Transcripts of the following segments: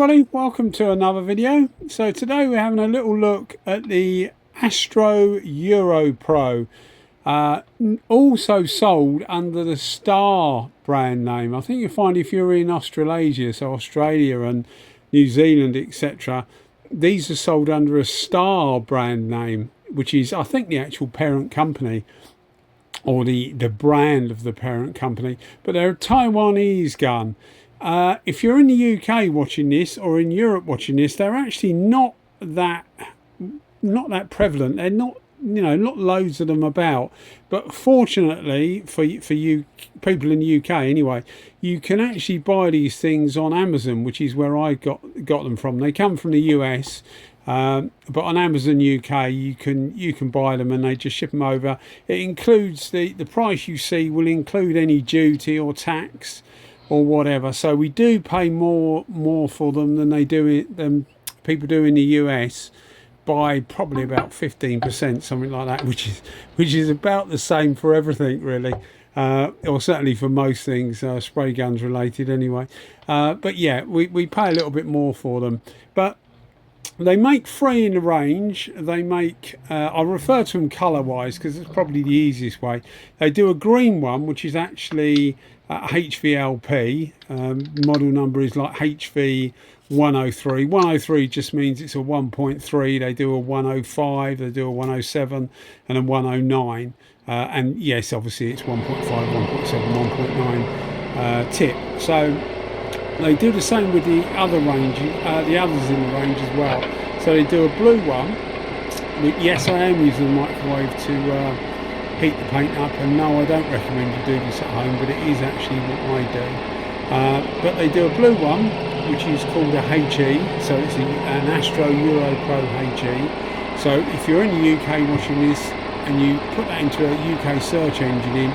everybody, welcome to another video. So today we're having a little look at the Astro Europro, also sold under the Star brand name. I think you'll find if you're in Australasia, so Australia and New Zealand, etc., these are sold under a Star brand name, which is, I think, the actual parent company or the brand of the parent company. But they're a Taiwanese gun. If you're in the UK watching this, or in Europe watching this, they're actually not that prevalent. They're not, not loads of them about. But fortunately for you people in the UK anyway, you can actually buy these things on Amazon, which is where I got them from. They come from the US, but on Amazon UK you can buy them and they just ship them over. It includes the price you see will include any duty or tax or whatever, so we do pay more for them than people do in the US by probably about 15%, something like that, which is about the same for everything really, or certainly for most things spray guns related anyway. But yeah, we pay a little bit more for them, but they make three in the range. They make, I'll refer to them colour wise because it's probably the easiest way. They do a green one, which is actually HVLP. Model number is like HV 103. 103 just means it's a 1.3. They do a 105, they do a 107 and a 109. And yes, obviously it's 1.5, 1.7, 1.9 tip. So they do the same with the other range, the others in the range as well. So they do a blue one. Yes, I am using a microwave to heat the paint up, and no, I don't recommend you do this at home, but it is actually what I do. But they do a blue one, which is called a HE, so it's an Astro Europro HE. So if you're in the UK watching this and you put that into a UK search engine,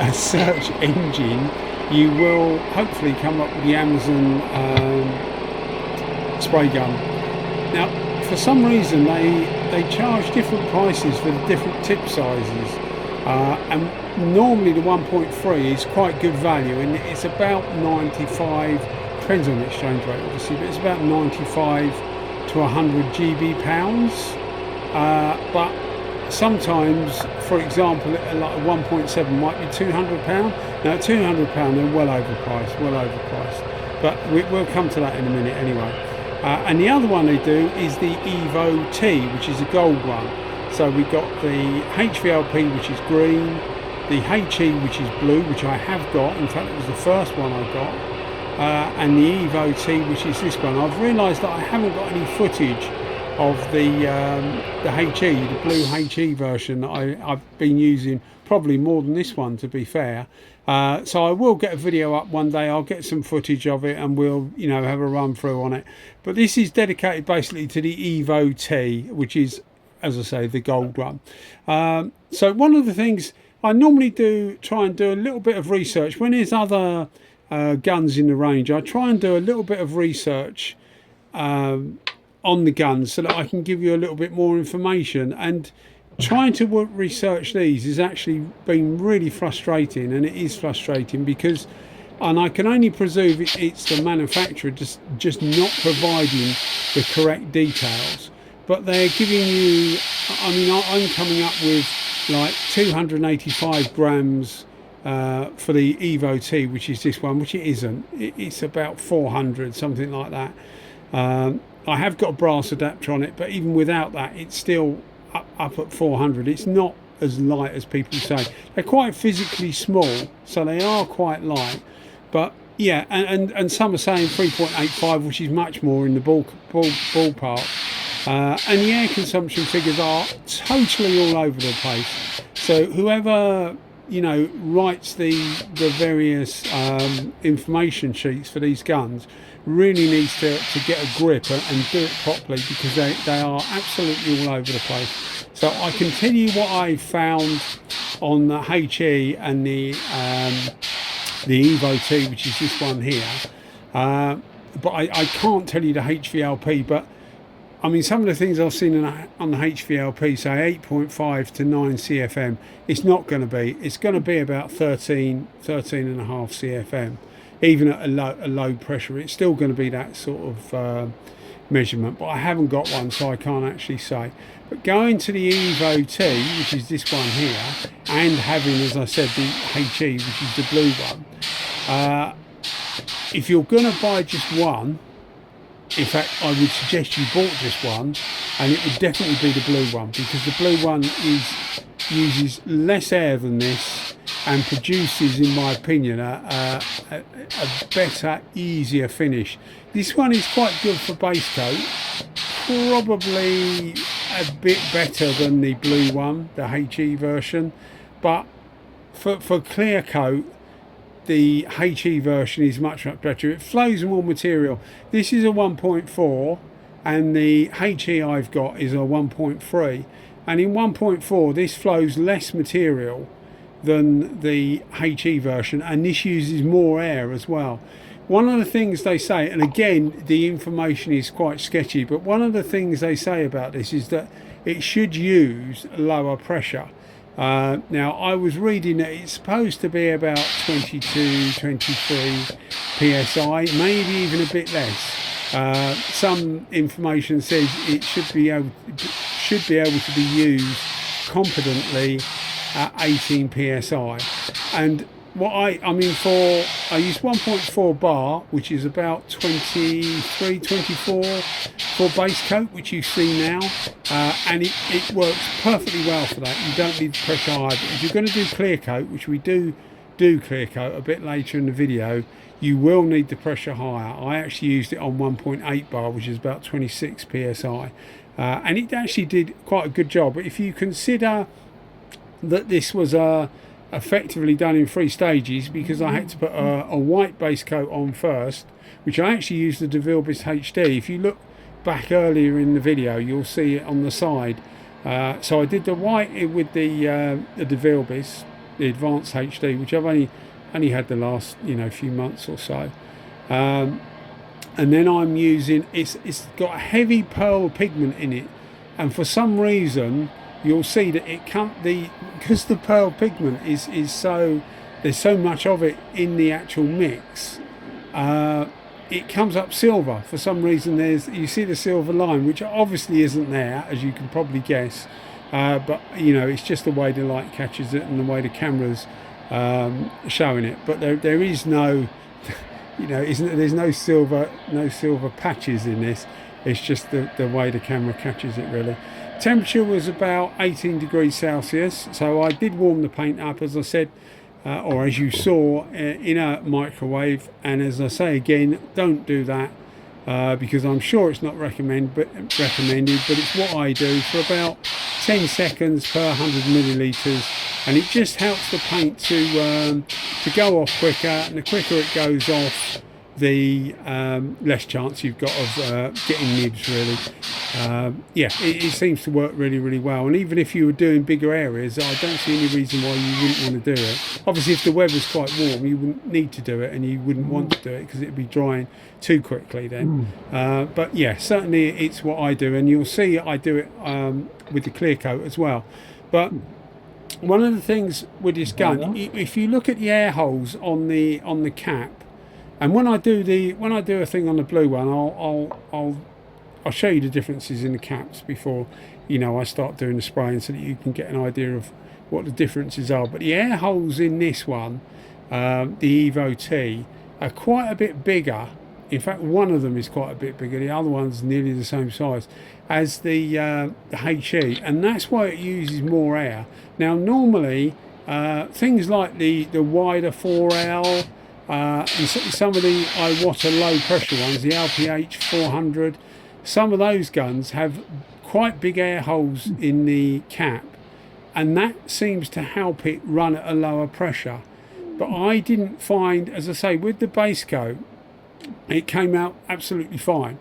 a search engine, you will hopefully come up with the Amazon spray gun. Now, for some reason they charge different prices for the different tip sizes, and normally the 1.3 is quite good value, and it's about 95, depends on the exchange rate obviously, but it's about 95 to 100 GB pounds. But sometimes, for example, like a 1.7 might be £200. Now at £200 they're well overpriced, but we'll come to that in a minute anyway. And the other one they do is the Evo T, which is a gold one. So we've got the HVLP, which is green, the HE, which is blue, which I have got. In fact, it was the first one I got. And the Evo T, which is this one. I've realised that I haven't got any footage of the HE, the blue HE version that I've been using, probably more than this one, to be fair. So I will get a video up one day. I'll get some footage of it and we'll have a run through on it. But this is dedicated basically to the Evo T, which is, as I say, the gold one. So one of the things I normally try and do a little bit of research when there's other guns in the range. I try and do a little bit of research on the guns so that I can give you a little bit more information. And trying to research these has actually been really frustrating, and it is frustrating because, and I can only presume it's the manufacturer just not providing the correct details, but they're giving you, I mean, I'm coming up with like 285 grams for the Evo T, which is this one, which it isn't. It's about 400, something like that. I have got a brass adapter on it, but even without that, it's still up at 400. It's not as light as people say. They're quite physically small, so they are quite light. But yeah, and some are saying 3.85, which is much more in the ballpark. And the air consumption figures are totally all over the place. So whoever writes the various information sheets for these guns really needs to get a grip and do it properly, because they are absolutely all over the place. So I can tell you what I found on the HE and the Evo T, which is this one here, but I can't tell you the HVLP. But I mean, some of the things I've seen on the HVLP say 8.5 to 9 CFM. It's not going to be. It's going to be about 13 and a half CFM. even at a low pressure, it's still going to be that sort of measurement. But I haven't got one, so I can't actually say. But going to the Evo T, which is this one here, and having, as I said, the HE, which is the blue one, if you're going to buy just one, in fact, I would suggest you bought just one, and it would definitely be the blue one, because the blue one uses less air than this and produces, in my opinion, a better, easier finish. This one is quite good for base coat, probably a bit better than the blue one, the HE version, but for clear coat, the HE version is much better. It flows more material. This is a 1.4 and the HE I've got is a 1.3, and in 1.4 this flows less material than the HE version, and this uses more air as well. One of the things they say, and again the information is quite sketchy, but one of the things they say about this is that it should use lower pressure. Now I was reading that it's supposed to be about 22, 23 psi, maybe even a bit less. Some information says it should be able to be used competently at 18 psi. And what I use 1.4 bar, which is about 23, 24 for base coat, which you see now, and it works perfectly well for that. You don't need the pressure high. But if you're going to do clear coat, which we do clear coat a bit later in the video, you will need the pressure higher. I actually used it on 1.8 bar, which is about 26 psi, and it actually did quite a good job. But if you consider that this was effectively done in 3 stages, because I had to put a white base coat on first, which I actually used the DeVilbiss HD. If you look back earlier in the video, you'll see it on the side. So I did the white with the DeVilbiss, the Advanced HD, which I've only had the last few months or so. And then I'm using, it's got a heavy pearl pigment in it, and for some reason you'll see that it can't, because the pearl pigment is so, there's so much of it in the actual mix, it comes up silver for some reason. You see the silver line, which obviously isn't there, as you can probably guess, but it's just the way the light catches it and the way the camera's showing it. But there is no there's no silver patches in this. It's just the way the camera catches it, really. Temperature was about 18 degrees Celsius, so I did warm the paint up, as I said, or as you saw, in a microwave. And as I say again, don't do that because I'm sure it's not recommended, but it's what I do for about 10 seconds per 100 millilitres, and it just helps the paint to go off quicker, and the quicker it goes off, the less chance you've got of getting nibs, really. It seems to work really, really well. And even if you were doing bigger areas, I don't see any reason why you wouldn't want to do it. Obviously, if the weather's quite warm, you wouldn't need to do it, and you wouldn't want to do it because it'd be drying too quickly then. But yeah, certainly it's what I do, and you'll see I do it with the clear coat as well. But one of the things with this gun, if you look at the air holes on the cap, and when I do a thing on the blue one, I'll show you the differences in the caps before I start doing the spraying, so that you can get an idea of what the differences are. But the air holes in this one, the Evo T, are quite a bit bigger. In fact, one of them is quite a bit bigger. The other one's nearly the same size as the HE, and that's why it uses more air. Now, normally things like the wider 4L. And some of the Iwata low pressure ones, the LPH 400, some of those guns have quite big air holes in the cap, and that seems to help it run at a lower pressure. But I didn't find, as I say, with the base coat, it came out absolutely fine.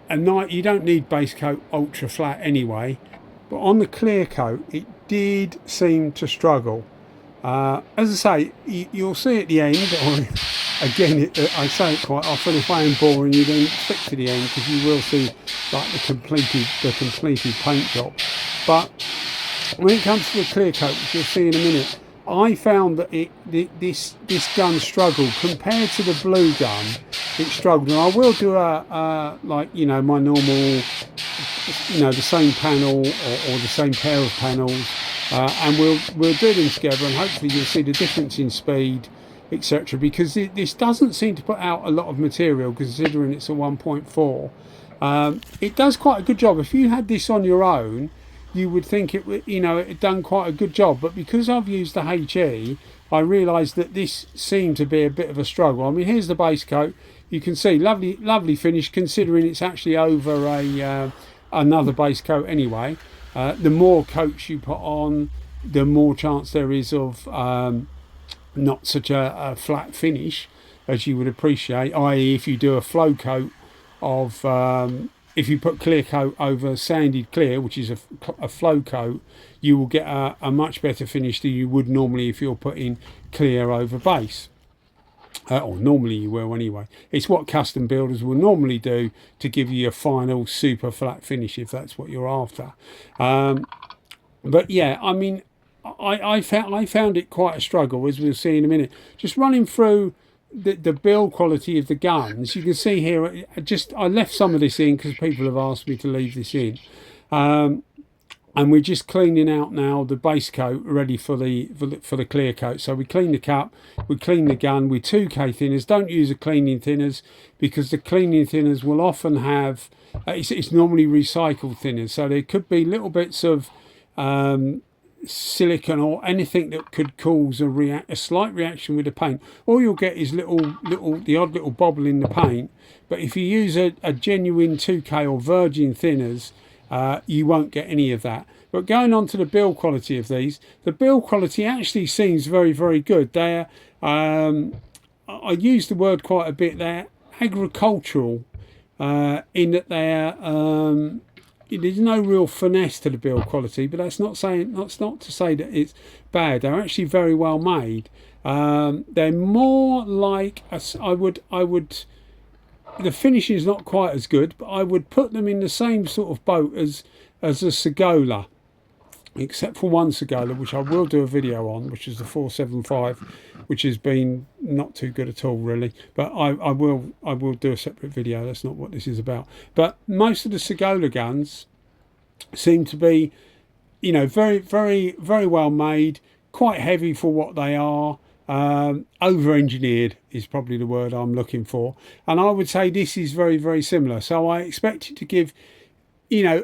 And you don't need base coat ultra flat anyway, but on the clear coat it did seem to struggle. As I say, you'll see at the end, or again, I say it quite often, if I am boring you, then stick to the end, because you will see like the completed paint job. But when it comes to the clear coat, which you'll see in a minute, I found that this gun struggled compared to the blue gun. It struggled, and I will do a like, you know, my normal, you know, the same panel or the same pair of panels, and we'll do them together, and hopefully you'll see the difference in speed, etc. Because this doesn't seem to put out a lot of material, considering it's a 1.4. It does quite a good job. If you had this on your own, you would think it, you know, it had done quite a good job. But because I've used the HE, I realised that this seemed to be a bit of a struggle. I mean, here's the base coat. You can see lovely finish, considering it's actually over a another base coat anyway. The more coats you put on, the more chance there is of not such a flat finish as you would appreciate. I.e., if you do a flow coat of if you put clear coat over sanded clear, which is a flow coat, you will get a much better finish than you would normally if you're putting clear over base. Or normally you will anyway. It's what custom builders will normally do to give you a final super flat finish, if that's what you're after. But yeah, I mean, I found it quite a struggle, as we'll see in a minute. Just running through the build quality of the guns, you can see here, I left some of this in because people have asked me to leave this in. And we're just cleaning out now the base coat, ready for the clear coat. So we clean the cup, we clean the gun with 2K thinners. Don't use the cleaning thinners, because the cleaning thinners will often have it's normally recycled thinners, so there could be little bits of silicon or anything that could cause a slight reaction with the paint. All you'll get is the odd little bobble in the paint. But if you use a genuine 2K or virgin thinners, you won't get any of that. But going on to the build quality of these, the build quality actually seems very good. They're I use the word quite a bit, they're agricultural, in that they're there's no real finesse to the build quality, but that's not to say that it's bad. They're actually very well made. They're more like I would the finish is not quite as good, but I would put them in the same sort of boat as a Segola, except for one Segola, which I will do a video on, which is the 475, which has been not too good at all really. But I will do a separate video. That's not what this is about. But most of the Segola guns seem to be, you know, very well made, quite heavy for what they are. Over-engineered is probably the word I'm looking for, and I would say this is very similar. So I expect it to give, you know,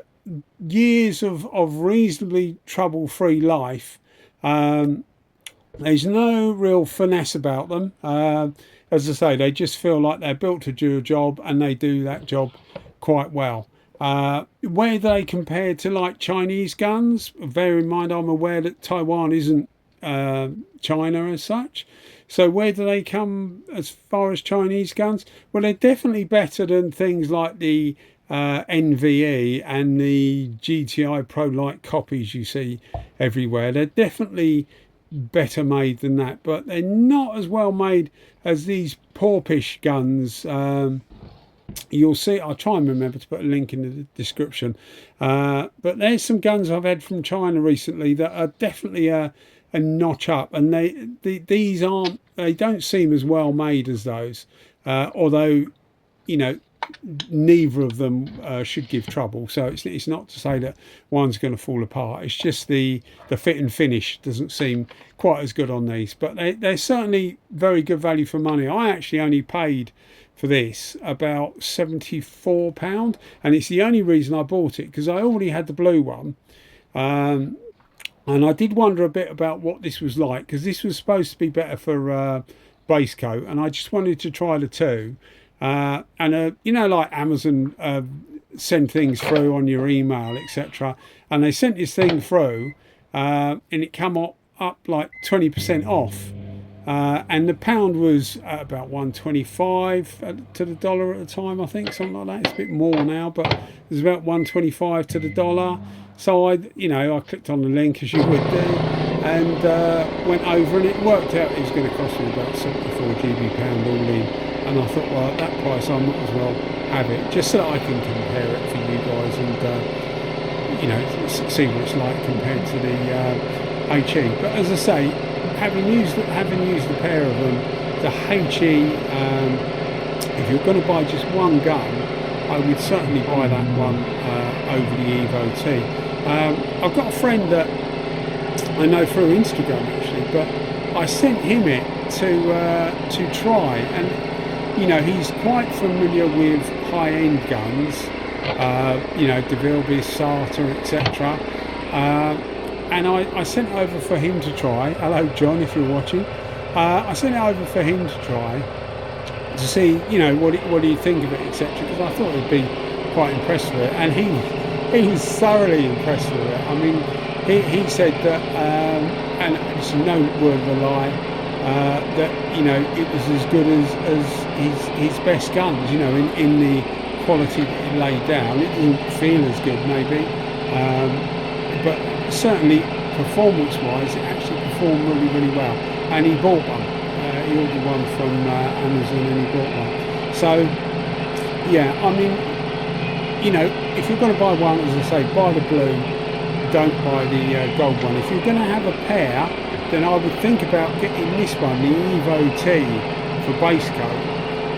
years of reasonably trouble-free life. There's no real finesse about them. As I say, they just feel like they're built to do a job, and they do that job quite well. Where they compare to like Chinese guns, bear in mind I'm aware that Taiwan isn't China as such, so where do they come as far as Chinese guns? Well, they're definitely better than things like the NVE and the GTI Pro Light copies you see everywhere. They're definitely better made than that, but they're not as well made as these Porpish guns. You'll see, I'll try and remember to put a link in the description, but there's some guns I've had from China recently that are definitely a notch up, and these don't seem as well made as those, although, you know, neither of them should give trouble. So it's not to say that one's going to fall apart. It's just the fit and finish doesn't seem quite as good on these, but they're certainly very good value for money. I actually only paid for this about £74, and it's the only reason I bought it, because I already had the blue one. And I did wonder a bit about what this was like, because this was supposed to be better for base coat, and I just wanted to try the two. And you know, like Amazon send things through on your email, etc. And they sent this thing through, and it came up like 20% off. And the pound was at about 125 to the dollar at the time, I think, something like that. It's a bit more now, but it was about 125 to the dollar. So I clicked on the link, as you would do, and went over, and it worked out it was going to cost me about 74 GB pound all in. And I thought, well, at that price I might as well have it, just so that I can compare it for you guys, and you know, see what it's like compared to the HE. But as I say, having used a pair of them, the HE, if you're going to buy just one gun, I would certainly buy that one over the Evo T. I've got a friend that I know through Instagram actually, but I sent him it to try, and you know, he's quite familiar with high-end guns, you know, DeVille, SATA, etc. And I sent it over for him to try. Hello John, if you're watching. I sent it over for him to try, to see, you know, what do you think of it, etc. Because I thought he'd be quite impressed with it, and he was thoroughly impressed with it. I mean, he said that, and it's no word of a lie, that, you know, it was as good as his best guns, you know, in the quality that he laid down. It didn't feel as good maybe, but certainly performance-wise, it actually performed really, really well. And he bought one. He ordered one from Amazon, and he bought one. So, yeah, I mean, you know, if you're going to buy one, as I say, buy the blue. Don't buy the gold one. If you're going to have a pair, then I would think about getting this one, the Evo T, for base coat,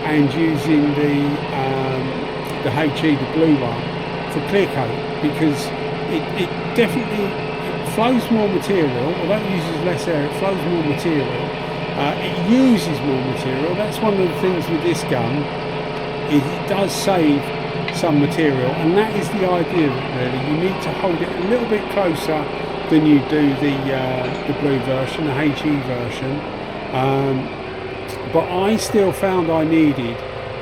and using the HE, the blue one, for clear coat, because it definitely flows more material. Although it uses less air, it flows more material. It uses more material. That's one of the things with this gun, is it does save some material, and that is the idea of it really. You need to hold it a little bit closer than you do the blue version, the HE version. But I still found I needed,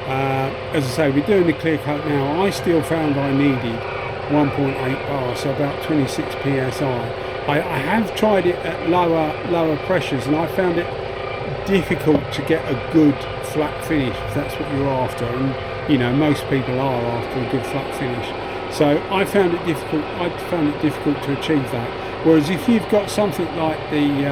as I say, we're doing the clear coat now, I still found I needed 1.8 bar, so about 26 psi. I have tried it at lower pressures, and I found it difficult to get a good flat finish, if that's what you're after, and you know, most people are after a good flat finish. So I found it difficult to achieve that. Whereas if you've got something like the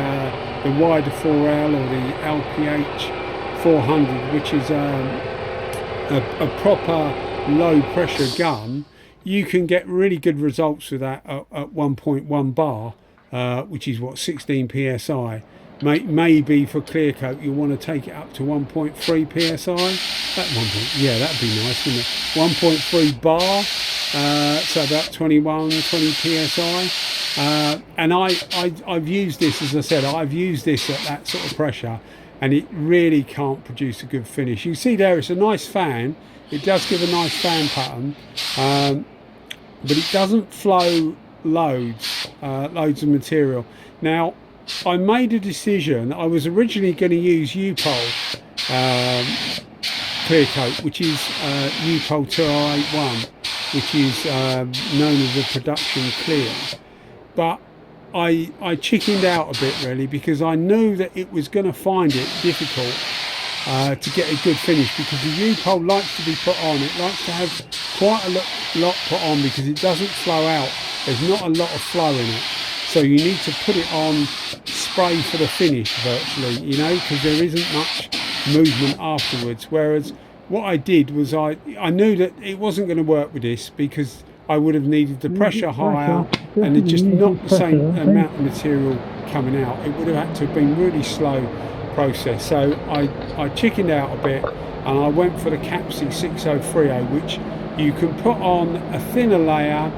wider 4L or the LPH 400, which is a proper low pressure gun, you can get really good results with that at 1.1 bar, which is what, 16 psi. Maybe for clear coat you want to take it up to 1.3 psi. Yeah, that'd be nice, wouldn't it? 1.3 bar, so about 20 psi. And I've used this, as I said, I've used this at that sort of pressure, and it really can't produce a good finish. You see there, it's a nice fan. It does give a nice fan pattern, but it doesn't flow loads of material. Now, I made a decision. I was originally going to use U-Pol clear coat, which is U-Pol 2081, which is known as a production clear. But I chickened out a bit really, because I knew that it was going to find it difficult to get a good finish, because the U-Pol likes to be put on. It likes to have quite a lot put on, because it doesn't flow out. There's not a lot of flow in it. So you need to put it on spray for the finish virtually, you know, because there isn't much movement afterwards. Whereas what I did was I knew that it wasn't going to work with this, because I would have needed the pressure higher, and it's just not the same amount of material coming out. It would have had to have been really slow process. So I chickened out a bit, and I went for the Capsi 6030, which you can put on a thinner layer,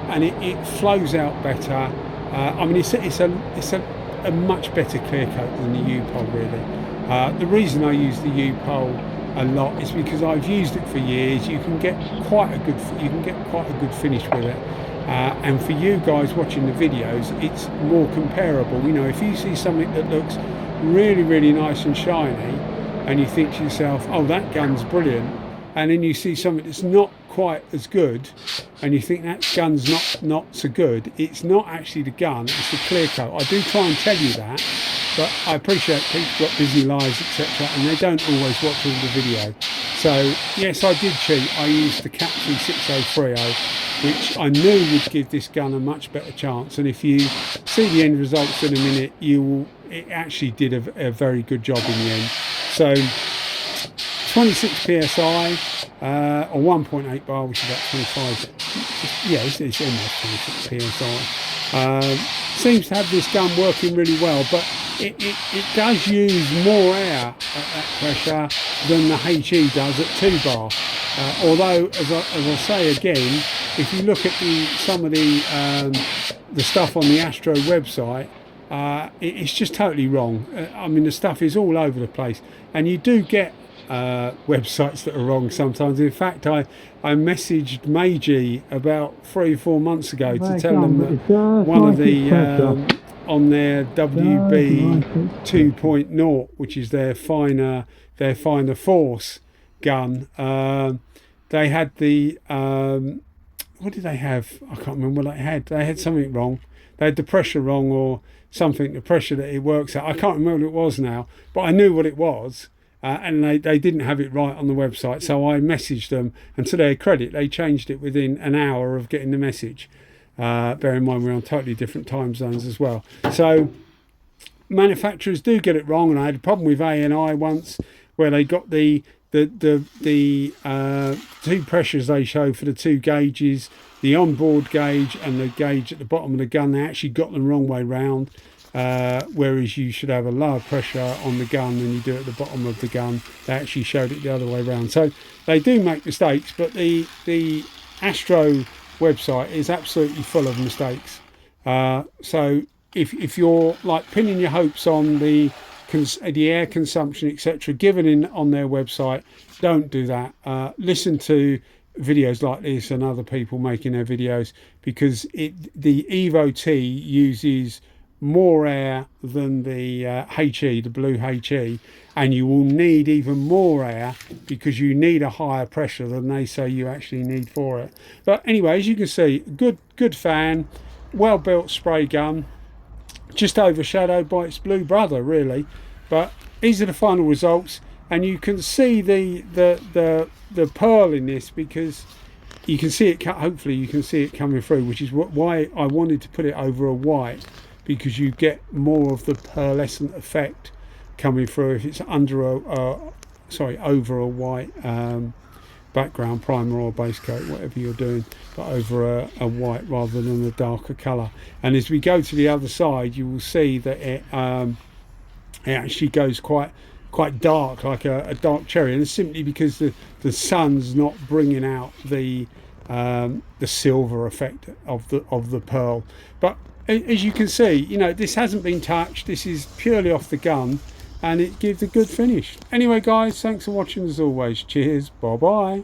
and it flows out better. I mean, it's a much better clear coat than the U-Pol really. The reason I use the U-Pol a lot is because I've used it for years. You can get quite a good finish with it. And for you guys watching the videos, it's more comparable. You know, if you see something that looks really, really nice and shiny, and you think to yourself, oh, that gun's brilliant, and then you see something that's not quite as good, and you think that gun's not so good, it's not actually the gun, it's the clear coat. I do try and tell you that, but I appreciate people got busy lives, etc., and they don't always watch all the video. So yes, I did cheat. I used the Capsi 6030, which I knew would give this gun a much better chance, and if you see the end results in a minute, it actually did a very good job in the end. So 26 psi, or 1.8 bar, which is about 25. Yeah, it's almost 26 psi. Seems to have this gun working really well, but it does use more air at that pressure than the HE does at 2 bar. Although, as I say again, if you look at some of the stuff on the Astro website, it's just totally wrong. I mean, the stuff is all over the place, and you do get websites that are wrong sometimes. In fact, I messaged Meiji about 3 or 4 months ago to tell them that one of the on their WB 2.0, which is their finer force gun, they had the what did they have? I can't remember what they had. They had something wrong. They had the pressure wrong or something, the pressure that it works at. I can't remember what it was now, but I knew what it was. And they didn't have it right on the website, so I messaged them, and to their credit, they changed it within an hour of getting the message. Bear in mind we're on totally different time zones as well. So manufacturers do get it wrong, and I had a problem with A&I once where they got the 2 pressures they show for the 2 gauges, the onboard gauge and the gauge at the bottom of the gun. They actually got them wrong way round. Whereas you should have a lower pressure on the gun than you do at the bottom of the gun. They actually showed it the other way around. So they do make mistakes, but the Astro website is absolutely full of mistakes. So if you're like pinning your hopes on the air consumption, etc., given in on their website, don't do that. Listen to videos like this and other people making their videos, because the Evo T uses more air than the HE, the blue HE, and you will need even more air because you need a higher pressure than they say you actually need for it. But anyway, as you can see, good fan, well built spray gun, just overshadowed by its blue brother really. But these are the final results, and you can see the pearl in this, because you can see it, hopefully you can see it coming through, which is why I wanted to put it over a white, because you get more of the pearlescent effect coming through if it's under over a white background, primer or base coat, whatever you're doing, but over a white rather than a darker colour. And as we go to the other side, you will see that it actually goes quite dark, like a dark cherry, and it's simply because the sun's not bringing out the silver effect of the pearl. But as you can see, you know, this hasn't been touched. This is purely off the gun, and it gives a good finish. Anyway guys, thanks for watching as always. Cheers, bye bye.